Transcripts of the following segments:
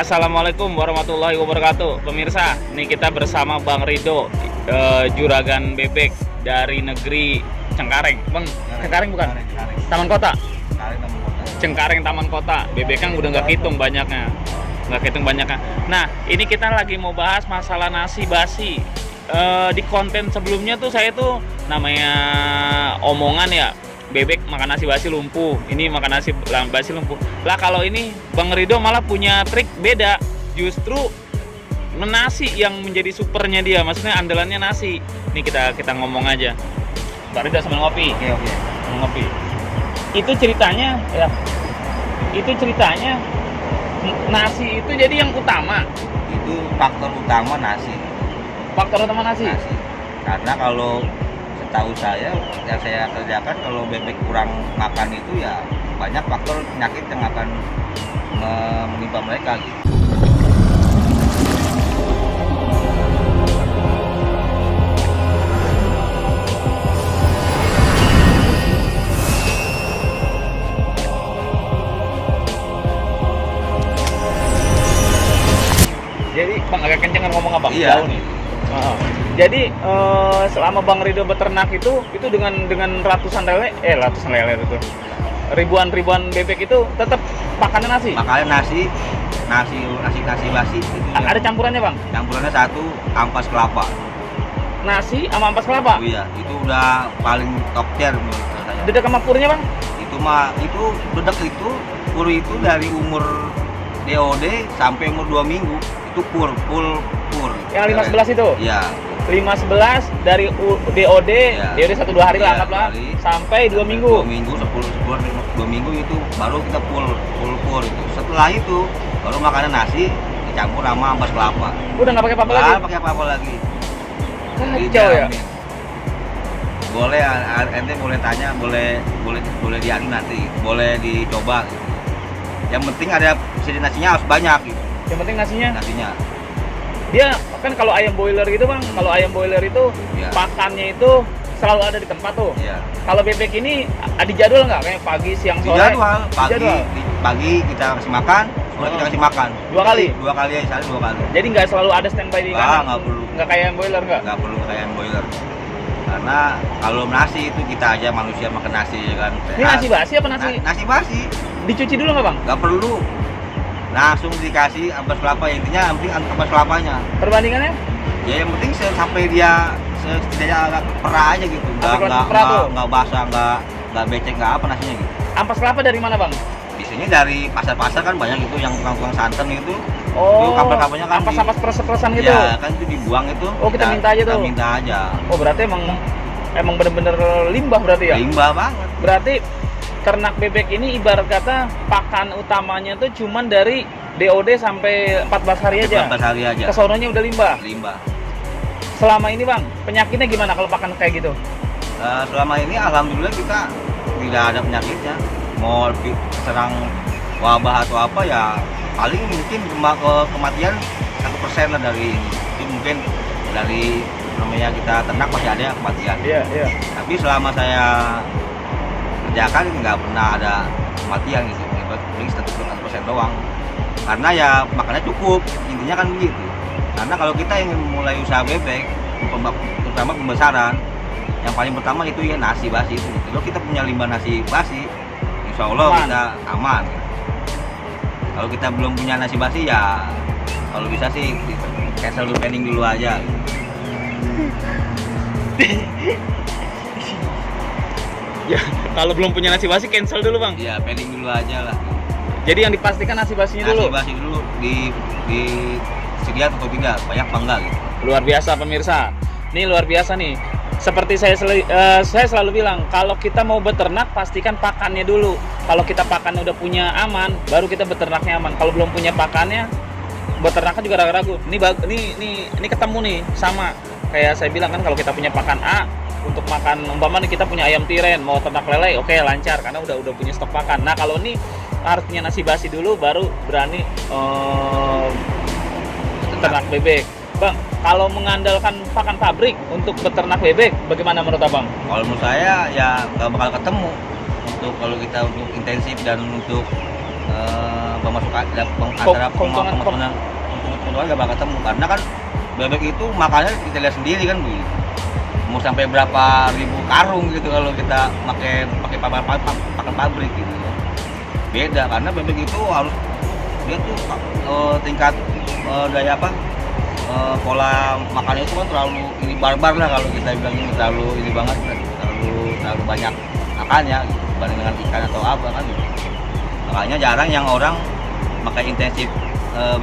Assalamualaikum warahmatullahi wabarakatuh. Pemirsa, ini kita bersama Bang Rido, juragan bebek dari negeri Cengkareng. Bang, Cengkareng bukan? Taman Kota. Cengkareng Taman Kota. Bebek kan udah nggak hitung banyaknya. Nah, ini kita lagi mau bahas masalah nasi basi. Di konten sebelumnya tuh saya tuh namanya omongan ya. Bebek makan nasi basi lumpuh, ini makan nasi basi lumpuh. Lah kalau ini Bang Rido malah punya trik beda. Justru nasi yang menjadi supernya dia, maksudnya andalannya nasi. Ini kita ngomong aja. Bang Rido sambil ngopi. Oke. Ngopi. Itu ceritanya ya. Nasi itu jadi yang utama. Itu faktor utama nasi. Faktor utama nasi. Karena kalau setahu saya yang saya kerjakan, kalau bebek kurang makan itu ya banyak faktor penyakit yang akan menimpa mereka gitu. Jadi Bang agak kenceng ngomong apa? Iya. Jauh nih. Jadi selama Bang Rido beternak itu dengan ratusan lele itu, ribuan bebek itu tetap makannya nasi. Makanya nasi basi itu Ada campurannya Bang? campurannya satu ampas kelapa. Nasi sama ampas kelapa. Oh iya, itu udah paling top tier menurut saya. Dedek sama purnya Bang? Itu dedek itu pur itu dari umur DOD sampai umur 2 minggu itu pur. Yang 5-11 itu? Iya. 5-11 dari DOD, Ya. DOD 1-2 hari lah Ya, anggaplah, 2 hari. sampai 2 minggu. 2 minggu, 2 minggu itu baru kita full itu. Setelah itu baru makanan nasi dicampur sama ampas kelapa. Udah nggak pakai apa-apa lagi? Pakai apa-apa lagi. Kacau ya. Dijamin. Boleh ente boleh tanya, boleh dianu nanti, boleh dicoba. Yang penting ada nasinya harus banyak gitu. Yang penting nasinya. Dia Kan kalau ayam boiler gitu Bang, kalau ayam boiler itu ya. pakannya itu selalu ada di tempat tuh. Iya. Kalau bebek ini ada jadwal nggak? Kayak pagi, siang, sore? Jadwal. Pagi kita kasih makan, sore kita kasih makan. 2 kali? 2 kali aja, 2 kali. Jadi nggak selalu ada standby di kandang? Nggak perlu. Nggak kayak ayam boiler nggak? Nggak perlu kayak ayam boiler. Karena kalau nasi itu kita aja manusia makan nasi ya kan. Ini nasi basi apa nasi? Nasi basi. Dicuci dulu nggak Bang? Nggak perlu. Langsung dikasih ampas kelapa, intinya yang penting ampas kelapanya. Perbandingannya? Ya yang penting sampai dia setidaknya agak perah aja gitu. Nggak basah, nggak becek, nggak apa nasinya gitu. Ampas kelapa dari mana Bang? Biasanya dari pasar-pasar kan banyak itu yang tukang santan itu. Oh, itu kabar-kabarnya kan ampas peres-peresan gitu? Ya kan itu dibuang itu. Oh, kita minta aja tuh? Kita minta aja. Oh, berarti emang bener-bener limbah berarti ya? Limbah banget. Berarti ternak bebek ini ibarat kata pakan utamanya tuh cuman dari DOD sampai 14 hari aja? 14 hari aja. Kesononya udah limbah? Limbah. Selama ini Bang, penyakitnya gimana kalau pakan kayak gitu? Selama ini alhamdulillah kita tidak ada penyakitnya. Mau serang wabah atau apa ya paling mungkin kematian 1% lah dari ini. Itu mungkin dari namanya kita ternak masih ada yang kematian. Iya. Tapi selama saya kerjakan nggak pernah ada kematian gitu. Paling 1% doang. Karena ya makannya cukup, intinya kan begitu. Karena kalau kita ingin mulai usaha bebek, terutama pembesaran, yang paling pertama itu ya nasi basi itu. Kalau kita punya limbah nasi basi, insya Allah aman. Kita aman. Kalau kita belum punya nasi basi ya, kalau bisa sih cancel dulu, pending dulu aja. Ya, kalau belum punya nasi basi cancel dulu Bang. Iya, pending dulu aja lah. Jadi yang dipastikan nasi basinya dulu. Nasi basi dulu di sedia atau tidak, banyak apa enggak gitu. Luar biasa pemirsa. Ini luar biasa nih. Seperti saya selalu bilang, kalau kita mau beternak pastikan pakannya dulu. Kalau kita pakannya udah punya aman, baru kita beternaknya aman. Kalau belum punya pakannya, beternaknya juga ragu-ragu. Ini ketemu nih sama kayak saya bilang kan, kalau kita punya pakan A untuk makan, umpama nih kita punya ayam tiren, mau ternak lele, oke, lancar karena udah punya stok pakan. Nah, kalau ini harus punya nasi basi dulu baru berani ternak bebek. Bang, kalau mengandalkan pakan pabrik untuk beternak bebek, bagaimana menurut Abang? Kalau menurut saya ya nggak bakal ketemu untuk kalau kita untuk intensif dan untuk pemasukan antara keuntungan pemasukan nggak bakal ketemu karena kan bebek itu makannya kita lihat sendiri kan Bu. Mau sampai berapa ribu karung gitu kalau kita pakai pakan pabrik gitu ya. Beda karena bebek itu harus dia tuh tingkat daya pola makannya itu kan terlalu ini barbar lah kalau kita bilang ini terlalu ini banget terlalu banyak makannya gitu, dibanding dengan ikan atau apa kan gitu. Makanya jarang yang orang pakai intensif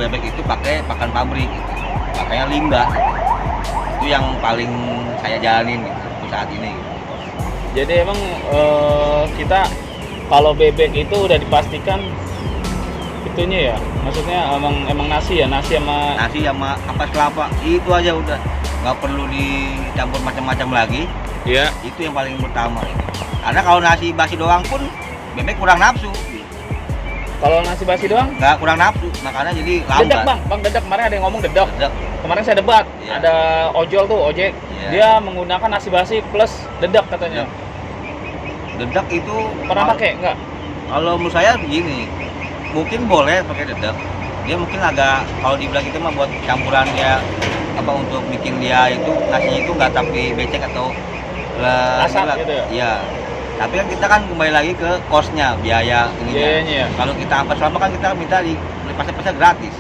bebek itu pakai pakan pabrik gitu. Makanya limbah itu yang paling saya jalanin gitu saat ini gitu. Jadi emang kita kalau bebek itu udah dipastikan itunya ya, maksudnya emang nasi sama ampas kelapa itu aja udah nggak perlu dicampur macam-macam lagi. Iya. Itu yang paling utama gitu. Karena kalau nasi basi doang pun bebek kurang nafsu. Kalau nasi basi doang Nggak kurang nafsu, makanya jadi lambat. dedak bang dedak, kemarin ada yang ngomong dedak. Kemarin saya debat, Iya. ada ojol tuh ojek, Iya. dia menggunakan nasi basi plus dedak katanya. Dedak itu Pernah pakai nggak? kalau menurut saya begini, mungkin boleh pakai dedak. Dia mungkin agak kalau dibilang itu mah buat campuran dia untuk bikin dia itu nasinya itu nggak tapi becek atau Asap gitu ya? Iya. Tapi kan kita kan kembali lagi ke cost-nya, biaya ininya. Biayanya ya? Kalau kita ampas lama kan kita minta di pasar gratis.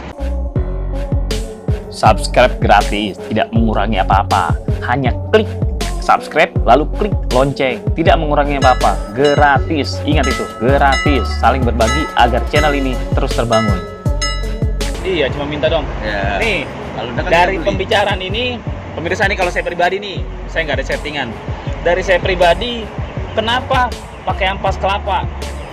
Subscribe gratis, tidak mengurangi apa-apa. Hanya klik subscribe, lalu klik lonceng. Tidak mengurangi apa-apa, gratis. Ingat itu, gratis. Saling berbagi agar channel ini terus terbangun. Iya, cuma minta dong. Ya. Nih, Kalau udah kan dari kita beli. pembicaraan ini, pemirsa nih kalau saya pribadi nih, saya nggak ada settingan. Dari saya pribadi, kenapa pakai ampas kelapa?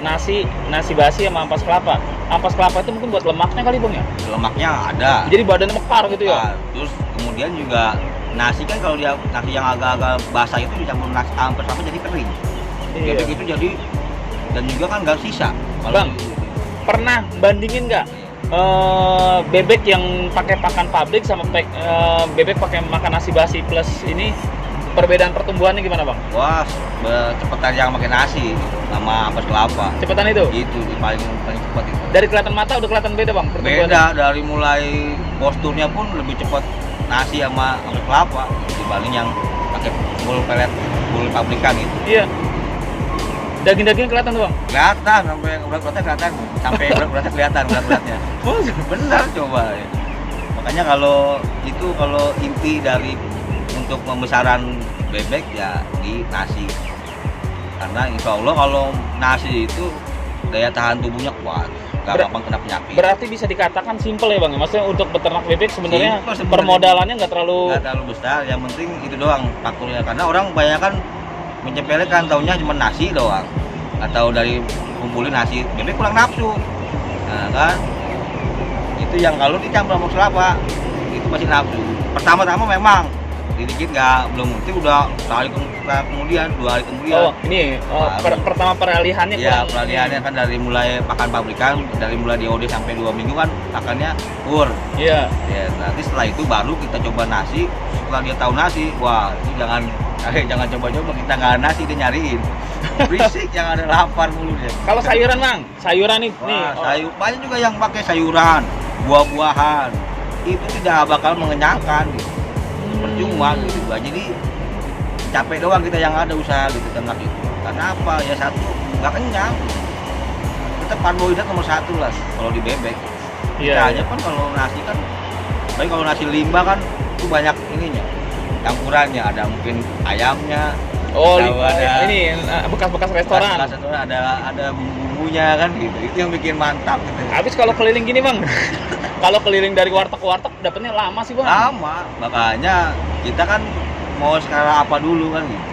Nasi basi sama ampas kelapa. Ampas kelapa itu mungkin buat lemaknya kali bang ya? Lemaknya ada. Jadi badannya mekar gitu ya? Nah, terus kemudian juga nasi kan kalau dia nasi yang agak-agak basah itu dicampur nasi ampas apa jadi kering. Iya. Bebek itu jadi dan juga kan nggak sisa. Bang, pernah bandingin nggak bebek yang pakai pakan pabrik sama bebek pakai makan nasi basi plus ini, perbedaan pertumbuhannya gimana bang? Wah, cepetan yang pakai nasi sama ampas kelapa. Cepetan itu? Itu paling cepat itu. Dari kelihatan mata udah kelihatan beda bang pertumbuhannya? Beda dari mulai posturnya pun lebih cepat nasi sama ampas kelapa dibanding yang pakai bul pabrikan itu. Iya. Daging-dagingnya kelihatan tuh bang? Kelihatan sampai berat-beratnya kelihatan, sampai berat-beratnya kelihatan berat-beratnya. Benar coba ya. Makanya kalau inti dari untuk pembesaran bebek ya di nasi. Karena insya Allah kalau nasi itu daya tahan tubuhnya kuat, nggak gampang kena penyakit. Berarti bisa dikatakan simple ya bang? Maksudnya untuk beternak bebek sebenarnya Simple sebenarnya. permodalannya nggak terlalu besar, yang penting itu doang faktornya. Karena orang kebanyakan menyepelekan, taunya cuma nasi doang atau dari kumpulin nasi bebek kurang nafsu. Nah kan itu yang kalau dicampur sama kelapa itu masih nafsu. Pertama-tama memang dikit belum ngerti, udah sehari kemudian 2 hari kemudian. Oh ini pertama peralihannya Ya kurang. peralihannya kan dari mulai pakan pabrikan, dari mulai DOD sampai 2 minggu kan pakannya kur. Iya. Ya nanti setelah itu baru kita coba nasi. Setelah dia tahu nasi, wah ini jangan coba-coba, kita nggak ada nasi dia nyariin. Berisik yang ada lapar mulu dia. Kalau sayuran bang, sayuran nih, Sayur banyak juga yang pakai sayuran, buah-buahan. Itu tidak bakal mengenyangkan gitu. Percuma gitu. Jadi capek doang kita yang ada usaha gitu ternak itu. Karena apa? Ya satu nggak kenyang. Tetap karbohidrat nomor 1 lah kalau di bebek. Iya. Hanya kan kalau nasi kan, baik kalau nasi limbah kan itu banyak ininya, campurannya, ada mungkin ayamnya. Oh, ada ini bekas-bekas restoran. Ada bumbu-bumbunya kan gitu. Itu yang bikin mantap gitu. Habis kalau keliling gini bang, kalau keliling dari warteg ke warteg dapetnya lama sih bang. Lama, makanya kita kan mau skala apa dulu kan gitu.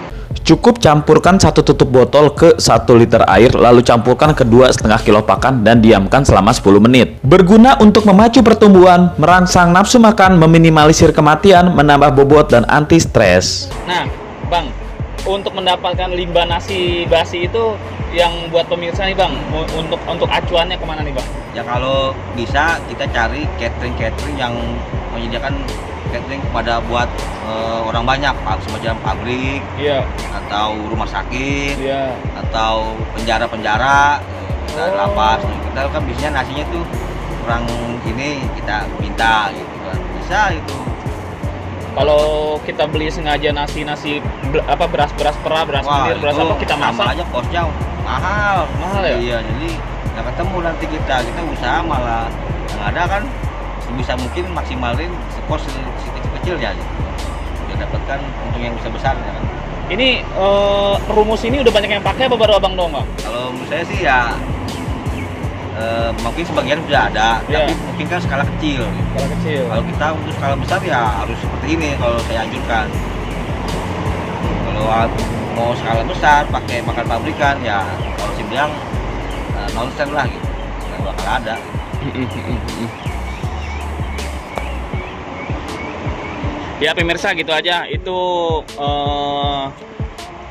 Cukup campurkan 1 tutup botol ke 1 liter air, lalu campurkan ke 2,5 kilo pakan dan diamkan selama 10 menit. Berguna untuk memacu pertumbuhan, merangsang nafsu makan, meminimalisir kematian, menambah bobot, dan anti stres. Nah bang, untuk mendapatkan limbah nasi basi itu yang buat pemirsa nih bang, untuk acuannya kemana nih bang? Ya kalau bisa kita cari catering yang menyediakan catering kepada buat orang banyak, semacam pabrik, Iya. atau rumah sakit, Iya. atau penjara-penjara, kita lapas. Kita kan biasanya nasinya tuh kurang ini, kita minta gitu kan, bisa itu. Kalau kita beli sengaja nasi beras perah, beras Wah, menir, beras itu apa kita sama masak, aja kosnya mahal. Mahal ya? Iya, jadi nggak ketemu nanti kita usaha malah yang ada kan sebisa mungkin maksimalin sekos kecil-kecilnya gitu. Biar dapatkan untung yang besar ya kan. Ini rumus ini udah banyak yang pakai apa baru abang doang, Bang? Kalau menurut saya sih ya mungkin sebagian sudah ada, Iya. tapi mungkin kan skala kecil. Skala kecil. Kalau kita untuk skala besar ya harus seperti ini kalau saya anjurkan. Kalau mau skala besar pakai makan pabrikan ya kalau saya bilang nonsen lah gitu, nggak bakal ada. Ya pemirsa gitu aja itu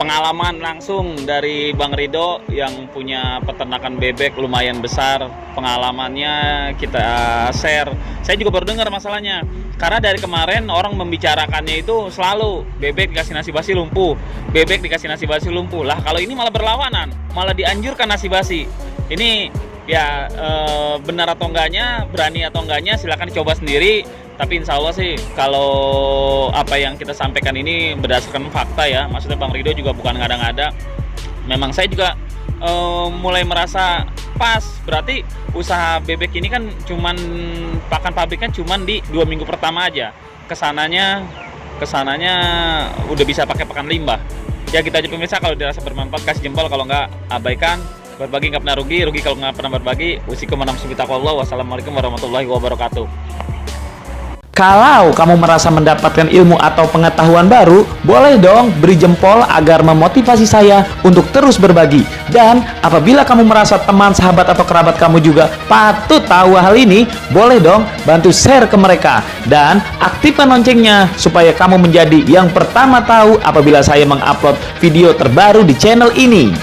pengalaman langsung dari Bang Ridho yang punya peternakan bebek lumayan besar. Pengalamannya kita share. Saya juga baru dengar masalahnya. Karena dari kemarin orang membicarakannya itu selalu bebek dikasih nasi basi lumpuh, bebek dikasih nasi basi lumpuh. Lah kalau ini malah berlawanan, malah dianjurkan nasi basi. Ini ya benar atau enggaknya, berani atau enggaknya silakan dicoba sendiri. Tapi insya Allah sih kalau apa yang kita sampaikan ini berdasarkan fakta ya, maksudnya Bang Ridho juga bukan ngada-ngada. Memang saya juga mulai merasa pas. Berarti usaha bebek ini kan cuman pakan pabrik kan cuman di 2 minggu pertama aja. Kesananya udah bisa pakai pakan limbah. Ya kita aja pemirsa, kalau dirasa bermanfaat kasih jempol, kalau nggak abaikan. Berbagi nggak pernah rugi kalau nggak pernah berbagi. Wassalamualaikum warahmatullahi wabarakatuh. Kalau kamu merasa mendapatkan ilmu atau pengetahuan baru, boleh dong beri jempol agar memotivasi saya untuk terus berbagi. Dan apabila kamu merasa teman, sahabat, atau kerabat kamu juga patut tahu hal ini, boleh dong bantu share ke mereka. Dan aktifkan loncengnya supaya kamu menjadi yang pertama tahu apabila saya mengupload video terbaru di channel ini.